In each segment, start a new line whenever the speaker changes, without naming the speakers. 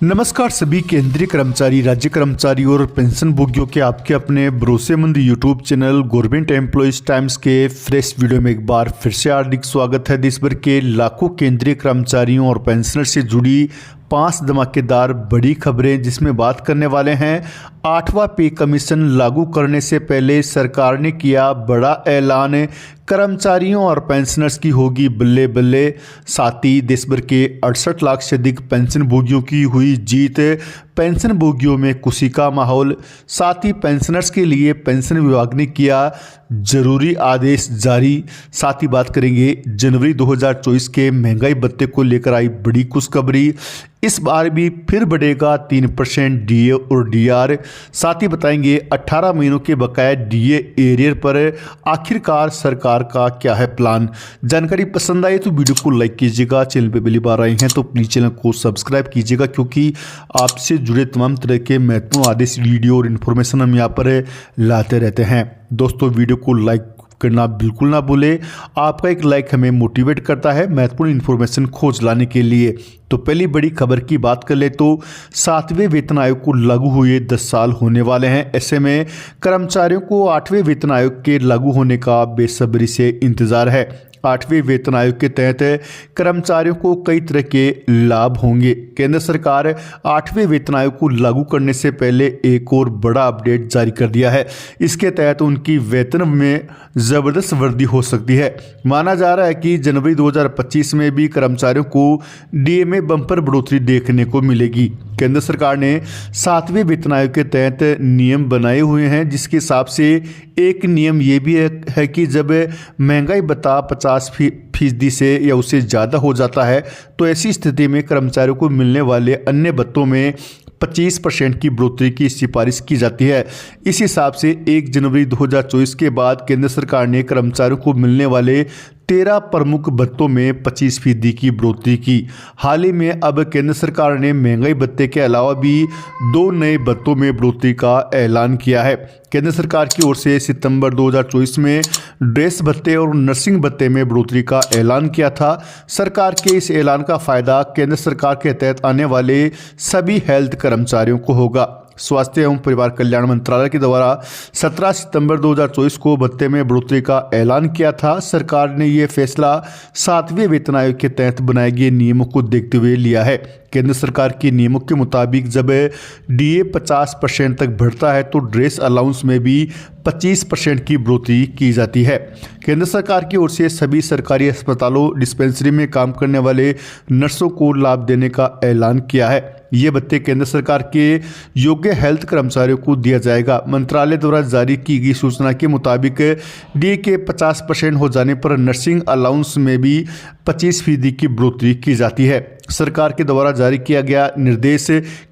नमस्कार सभी केंद्रीय कर्मचारी, राज्य कर्मचारी और पेंशन भोगियों के आपके अपने भरोसेमंद YouTube channel government employees times के फ्रेश वीडियो में एक बार फिर से हार्दिक स्वागत है। देश भर के लाखों केंद्रीय कर्मचारियों और पेंशनर से जुड़ी 5 धमाकेदार बड़ी खबरें, जिसमें बात करने वाले हैं 8वां पे कमीशन लागू करने से पहले सरकार ने किया बड़ा ऐलान, कर्मचारियों और पेंशनर्स की होगी बल्ले बल्ले। साथ ही देश भर के 68 लाख से अधिक पेंशन भोगियों की हुई जीत, पेंशन भोगियों में खुशी का माहौल। साथ ही पेंशनर्स के लिए पेंशन विभाग ने किया जरूरी आदेश जारी। साथ ही बात करेंगे जनवरी 2024 के महंगाई भत्ते को लेकर आई बड़ी खुशखबरी। इस बार भी फिर बढ़ेगा 3% डीए और डीआर। साथ ही बताएंगे 18 महीनों के बकाया डीए एरियर पर आखिरकार सरकार का क्या है प्लान। जानकारी पसंद आए तो वीडियो को लाइक कीजिएगा, चैनल पे पहली बार आए हैं तो प्लीज चैनल को सब्सक्राइब कीजिएगा, क्योंकि आपसे जुड़े तमाम तरह के महत्वपूर्ण आदेश, वीडियो और इन्फॉर्मेशन हम यहाँ पर लाते रहते हैं। दोस्तों, वीडियो को लाइक करना बिल्कुल ना भूले। आपका एक लाइक हमें मोटिवेट करता है महत्वपूर्ण इन्फॉर्मेशन खोज लाने के लिए। तो पहली बड़ी खबर की बात कर ले तो 7वें वेतन आयोग को लागू हुए 10 साल होने वाले हैं। ऐसे में कर्मचारियों को 8वें वेतन आयोग के लागू होने का बेसब्री से इंतजार है। 8वें वेतन आयोग के तहत कर्मचारियों को कई तरह के लाभ होंगे। केंद्र सरकार 8वें वेतन आयोग को लागू करने से पहले एक और बड़ा अपडेट जारी कर दिया है। इसके तहत उनकी वेतन में जबरदस्त वृद्धि हो सकती है। माना जा रहा है कि जनवरी 2025 में भी कर्मचारियों को डीए में बम्पर बढ़ोतरी देखने को मिलेगी। केंद्र सरकार ने 7वें वेतन आयोग के तहत नियम बनाए हुए हैं, जिसके हिसाब से एक नियम ये भी है कि जब महंगाई भत्ता 50% से या उससे ज़्यादा हो जाता है तो ऐसी स्थिति में कर्मचारियों को मिलने वाले अन्य भत्तों में 25% की बढ़ोतरी की सिफारिश की जाती है। इस हिसाब से 1 जनवरी 2024 के बाद केंद्र सरकार ने कर्मचारियों को मिलने वाले 13 प्रमुख भत्तों में 25% की बढ़ोतरी की। हाल ही में अब केंद्र सरकार ने महंगाई भत्ते के अलावा भी 2 नए भत्तों में बढ़ोतरी का ऐलान किया है। केंद्र सरकार की ओर से सितंबर 2024 में ड्रेस भत्ते और नर्सिंग भत्ते में बढ़ोतरी का ऐलान किया था। सरकार के इस ऐलान का फायदा केंद्र सरकार के तहत आने वाले सभी हेल्थ कर्मचारियों को होगा। स्वास्थ्य एवं परिवार कल्याण मंत्रालय के द्वारा 17 सितंबर 2024 को भत्ते में बढ़ोतरी का ऐलान किया था। सरकार ने यह फैसला 7वें वेतन आयोग के तहत बनाए गए नियमों को देखते हुए लिया है। केंद्र सरकार के नियमों के मुताबिक जब डीए 50% तक बढ़ता है तो ड्रेस अलाउंस में भी 25% की बढ़ोतरी की जाती है। केंद्र सरकार की ओर से सभी सरकारी अस्पतालों, डिस्पेंसरी में काम करने वाले नर्सों को लाभ देने का ऐलान किया है। ये भत्ते केंद्र सरकार के योग्य हेल्थ कर्मचारियों को दिया जाएगा। मंत्रालय द्वारा जारी की गई सूचना के मुताबिक डीए के 50% हो जाने पर नर्सिंग अलाउंस में भी 25% की बढ़ोतरी की जाती है। सरकार के द्वारा जारी किया गया निर्देश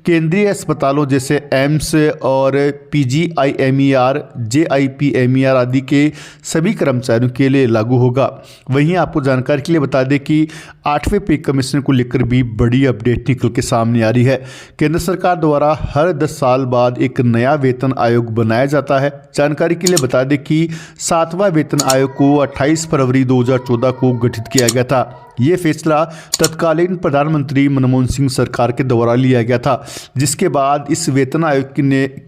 केंद्रीय अस्पतालों जैसे एम्स और पीजीआईएमईआर, जेआईपीएमईआर आदि के सभी कर्मचारियों के लिए लागू होगा। वहीं आपको जानकारी के लिए बता दें कि 8वें पे कमीशन को लेकर भी बड़ी अपडेट निकल के सामने आ रही है। केंद्र सरकार द्वारा हर 10 साल बाद एक नया वेतन आयोग बनाया जाता है। जानकारी के लिए बता दें कि 7वां वेतन आयोग को 28 फरवरी 2014 को गठित किया गया था। ये फैसला तत्कालीन प्रधानमंत्री मनमोहन सिंह सरकार के द्वारा लिया गया था, जिसके बाद इस वेतन आयोग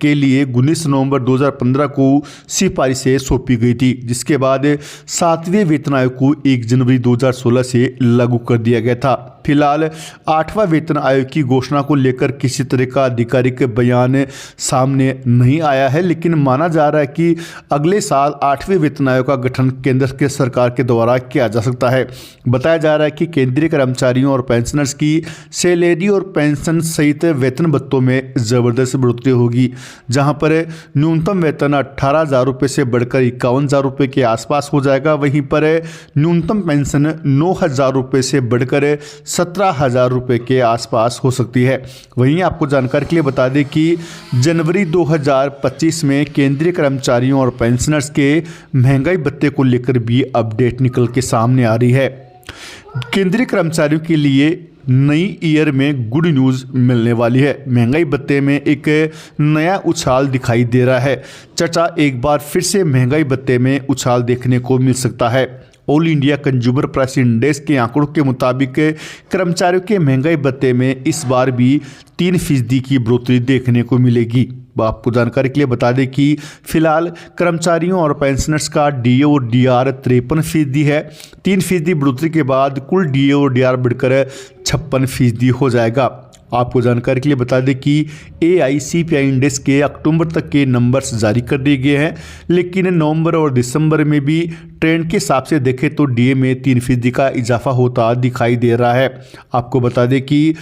के लिए 19 नवंबर 2015 को सिफारिशें सौंपी गई थी, जिसके बाद 7वें वेतन आयोग को 1 जनवरी 2016 से लागू कर दिया गया था। फिलहाल 8वां वेतन आयोग की घोषणा को लेकर किसी तरह का आधिकारिक बयान सामने नहीं आया है, लेकिन माना जा रहा है कि अगले साल 8वें वेतन आयोग का गठन केंद्र के सरकार के द्वारा किया जा सकता है। बताया जा रहा है कि केंद्रीय कर्मचारियों और पेंशनर्स की सैलरी और पेंशन सहित वेतन भत्तों में जबरदस्त बढ़ोतरी होगी, जहां पर न्यूनतम वेतन 18,000 रुपये से बढ़कर 51,000 रुपये के आसपास हो जाएगा। वहीं पर न्यूनतम पेंशन 9,000 रुपये से बढ़कर 17,000 रुपये के आसपास हो सकती है। वहीं आपको जानकारी के लिए बता दें कि जनवरी 2025 में केंद्रीय कर्मचारियों और पेंशनर्स के महंगाई भत्ते को लेकर भी अपडेट निकल के सामने आ रही है। केंद्रीय कर्मचारियों के लिए नई ईयर में गुड न्यूज़ मिलने वाली है। महंगाई भत्ते में एक नया उछाल दिखाई दे रहा है। चर्चा एक बार फिर से महंगाई भत्ते में उछाल देखने को मिल सकता है। All India consumer price index के आंकड़ों के मुताबिक कर्मचारियों के महंगाई भत्ते में इस बार भी 3% की बढ़ोतरी देखने को मिलेगी। आपको जानकारी के लिए बता दें कि फिलहाल कर्मचारियों और पेंशनर्स का डीए और डीआर 53% है। 3% बढ़ोतरी के बाद कुल डीए और डीआर बढ़कर 56% हो जाएगा। आपको जानकारी के लिए बता दें कि AICPI इंडेक्स के अक्टूबर तक के नंबर्स जारी कर दिए गए हैं, लेकिन नवंबर और दिसंबर में भी ट्रेंड के हिसाब से देखें तो डीए में 3% का इजाफा होता दिखाई दे रहा है। आपको बता दें कि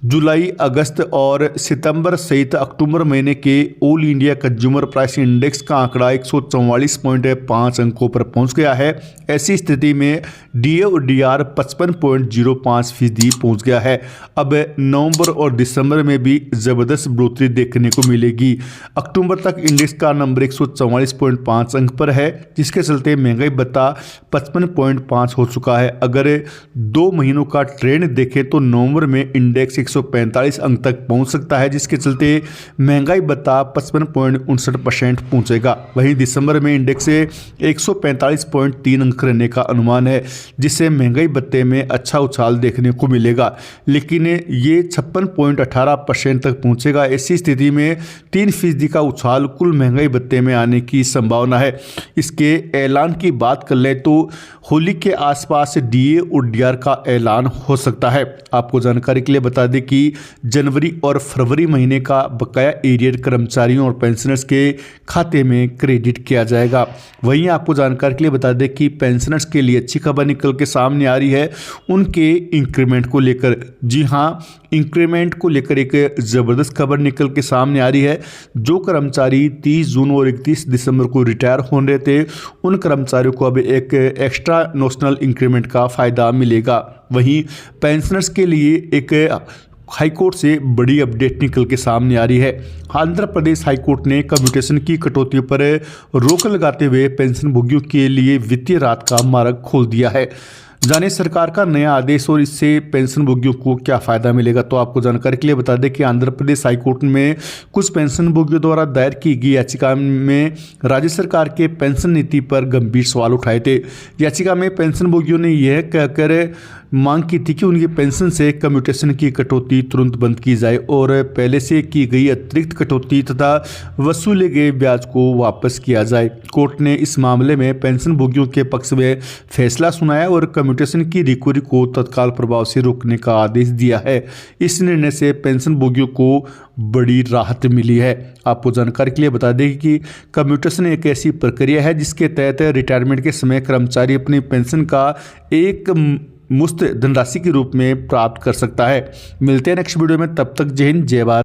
जुलाई, अगस्त और सितंबर सहित अक्टूबर महीने के all India consumer price index का आंकड़ा 144.5 अंकों पर पहुंच गया है। ऐसी स्थिति में डीए और डीआर 55.05% पहुंच गया है। अब नवंबर और दिसंबर में भी ज़बरदस्त बढ़ोतरी देखने को मिलेगी। अक्टूबर तक इंडेक्स का नंबर 144.5 अंक पर है, जिसके चलते महंगाई भत्ता 55.5 हो चुका है। अगर 2 महीनों का ट्रेंड देखें तो नवंबर में इंडेक्स 145 अंक तक पहुंच सकता है, जिसके चलते महंगाई भत्ता 55.59% पहुंचेगा। वहीं दिसंबर में इंडेक्स से 145.3 अंक रहने का अनुमान है, जिससे महंगाई भत्ते में अच्छा उछाल देखने को मिलेगा, लेकिन ये 56.18% तक पहुंचेगा। ऐसी स्थिति में 3% का उछाल कुल महंगाई भत्ते में आने की संभावना है। इसके ऐलान की बात कर ले तो होली के आसपास डीए और डीआर का ऐलान हो सकता है। आपको जानकारी के लिए बता दें कि जनवरी और फरवरी महीने का बकाया एरियर कर्मचारियों और पेंशनर्स के खाते में क्रेडिट किया जाएगा। वहीं आपको जानकारी के लिए बता दें कि पेंशनर्स के लिए अच्छी खबर निकल के सामने आ रही है उनके इंक्रीमेंट को लेकर। जी हाँ, इंक्रीमेंट को लेकर एक ज़बरदस्त खबर निकल के सामने आ रही है। जो कर्मचारी 30 जून और 31 दिसंबर को रिटायर होने रहे थे, उन कर्मचारियों को अब एक एक्स्ट्रा नोशनल इंक्रीमेंट का फ़ायदा मिलेगा। वहीं पेंशनर्स के लिए एक हाईकोर्ट से बड़ी अपडेट निकल के सामने आ रही है। आंध्र प्रदेश हाईकोर्ट ने कम्यूटेशन की कटौती पर रोक लगाते हुए पेंशन भोगियों के लिए वित्तीय राहत का मार्ग खोल दिया है। जाने सरकार का नया आदेश और इससे पेंशन भोगियों को क्या फ़ायदा मिलेगा। तो आपको जानकारी के लिए बता दें कि आंध्र प्रदेश हाईकोर्ट में कुछ पेंशन भोगियों द्वारा दायर की गई याचिका में राज्य सरकार के पेंशन नीति पर गंभीर सवाल उठाए थे। याचिका में पेंशन भोगियों ने यह कहकर मांग की थी कि उनकी पेंशन से कम्यूटेशन की कटौती तुरंत बंद की जाए और पहले से की गई अतिरिक्त कटौती तथा वसूले गए ब्याज को वापस किया जाए। कोर्ट ने इस मामले में पेंशन भोगियों के पक्ष में फैसला सुनाया और कम्यूटेशन की रिकवरी को तत्काल प्रभाव से रोकने का आदेश दिया है। इस निर्णय से पेंशन भोगियों को बड़ी राहत मिली है। आपको जानकारी के लिए बता दें कि कम्यूटेशन एक ऐसी प्रक्रिया है जिसके तहत रिटायरमेंट के समय कर्मचारी अपनी पेंशन का एक मुश्त धनराशि के रूप में प्राप्त कर सकता है। मिलते हैं नेक्स्ट वीडियो में, तब तक जय हिंद जय भारत।